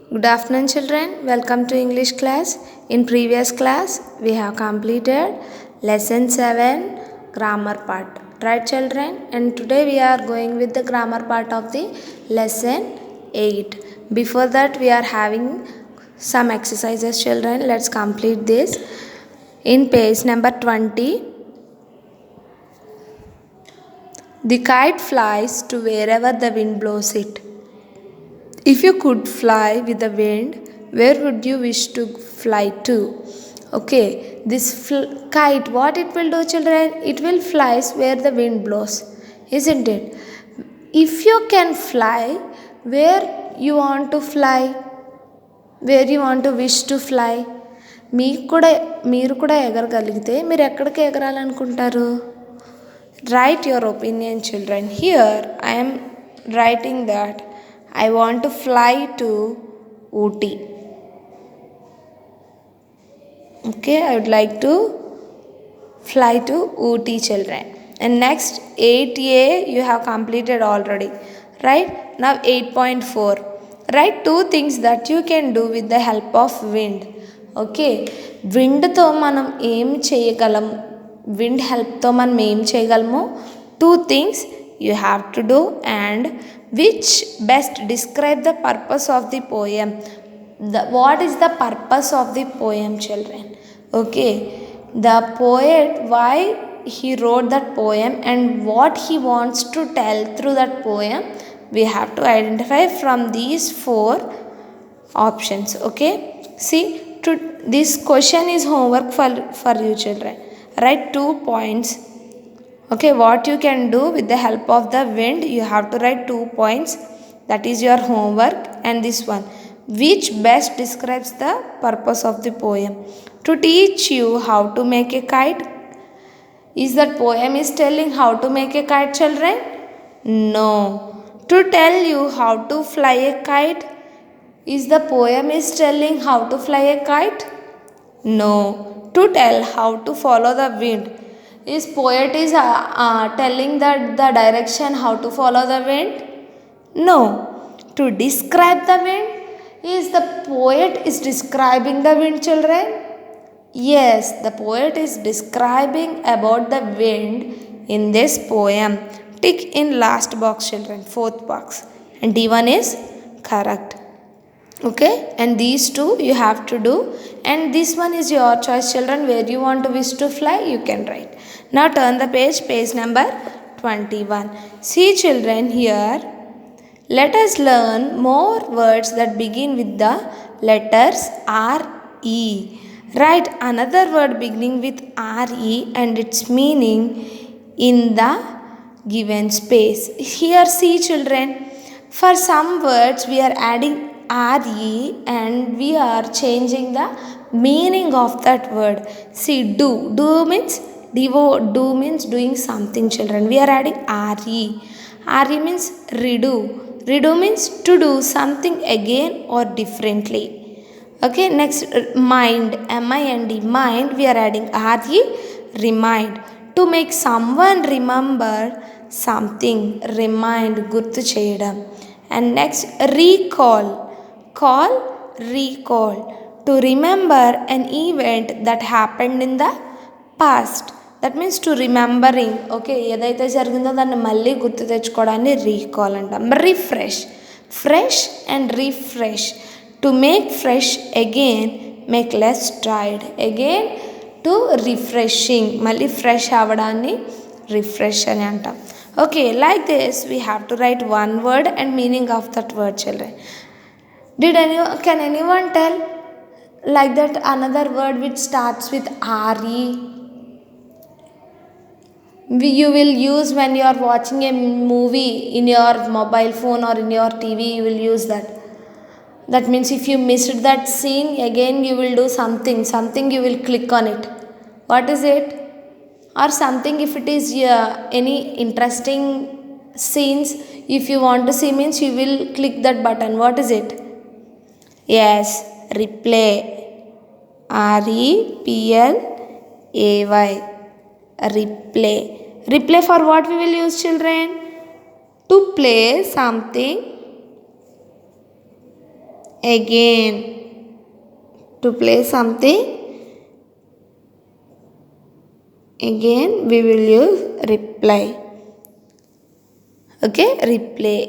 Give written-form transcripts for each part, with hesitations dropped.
Good afternoon, children. Welcome to English class. In previous class, we have completed lesson 7 grammar part. Right, children? And today we are going with the grammar part of the lesson 8. Before that, we are having some exercises, children. Let's complete this. In page number 20, the kite flies to wherever the wind blows it. If you could fly with the wind, where would you wish to fly to? Okay, this kite, what it will do, children? It will fly where the wind blows, isn't it? If you can fly, where you want to fly? Where you want to wish to fly? మీరు కూడా ఎగరగలిగితే మీరు ఎక్కడికి ఎగరాలనుకుంటారు? Write your opinion, children. Here I am writing that I want to fly to Ooty. Okay, I would like to fly to Ooty, children. And next 8A you have completed already. Right? Now 8.4. Write two things that you can do with the help of wind. Okay, wind తో మనం ఏం చేయగలం? Wind help తో మనం ఏం చేయగలము? Two things you have to do, and which best describe the purpose of the poem. What is the purpose of the poem, children? Okay, the poet, why he wrote that poem and what he wants to tell through that poem, we have to identify from these four options. Okay, see, this question is homework for you, children. Write 2 points. Okay, what you can do with the help of the wind, you have to write 2 points. That is your homework. And this one, which best describes the purpose of the poem. To teach you how to make a kite. Is that poem is telling how to make a kite, children? No. To tell you how to fly a kite. Is the poem is telling how to fly a kite? No. To tell how to follow the wind. Is poet is telling that the direction how to follow the wind? No. To describe the wind. Is the poet is describing the wind, children? Yes, the poet is describing about the wind in this poem. Tick in last box, children, fourth box. And D1 is correct. Okay, and these two you have to do, and this one is your choice, children. Where you want to wish to fly, you can write. Now turn the page number 21. See, children, here let us learn more words that begin with the letters R E. Write another word beginning with R E and its meaning in the given space. Here, see, children, for some words we are adding RE and we are changing the meaning of that word. See, do. Do means do means doing something, children. We are adding RE. RE means redo. Redo means to do something again or differently. Okay, next mind. MIND. Mind, we are adding RE. Remind. To make someone remember something. Remind. Gurtu cheyadam. And next, recall. Call, recall. To remember an event that happened in the past. That means to remembering. Okay, ఏదైతే జరిగిందో దాన్ని మళ్ళీ గుర్తు తెచ్చుకోవడాన్ని recall అంటాం. Refresh. Fresh and refresh. To make fresh again, make less tired. Again, to refreshing. మళ్ళీ fresh అవ్వడాన్ని refresh అని అంటాం. Okay, like this we have to write one word and meaning of that word, children. Can anyone tell like that another word which starts with RE? You will use when you are watching a movie in your mobile phone or in your TV, you will use that. That means if you missed that scene, again you will do something you will click on it. What is it? Or something, if it is any interesting scenes, if you want to see means you will click that button. What is it? Yes, replay. REPLAY. Replay. Replay for what we will use, children? To play something again. To play something, again we will use reply. Okay, replay.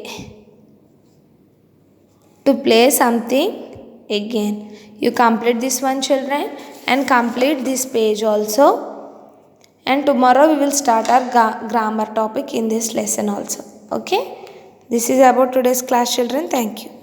To play something again. You complete this one, children, and complete this page also. And tomorrow we will start our grammar topic in this lesson also. Okay, this is about today's class, children. Thank you.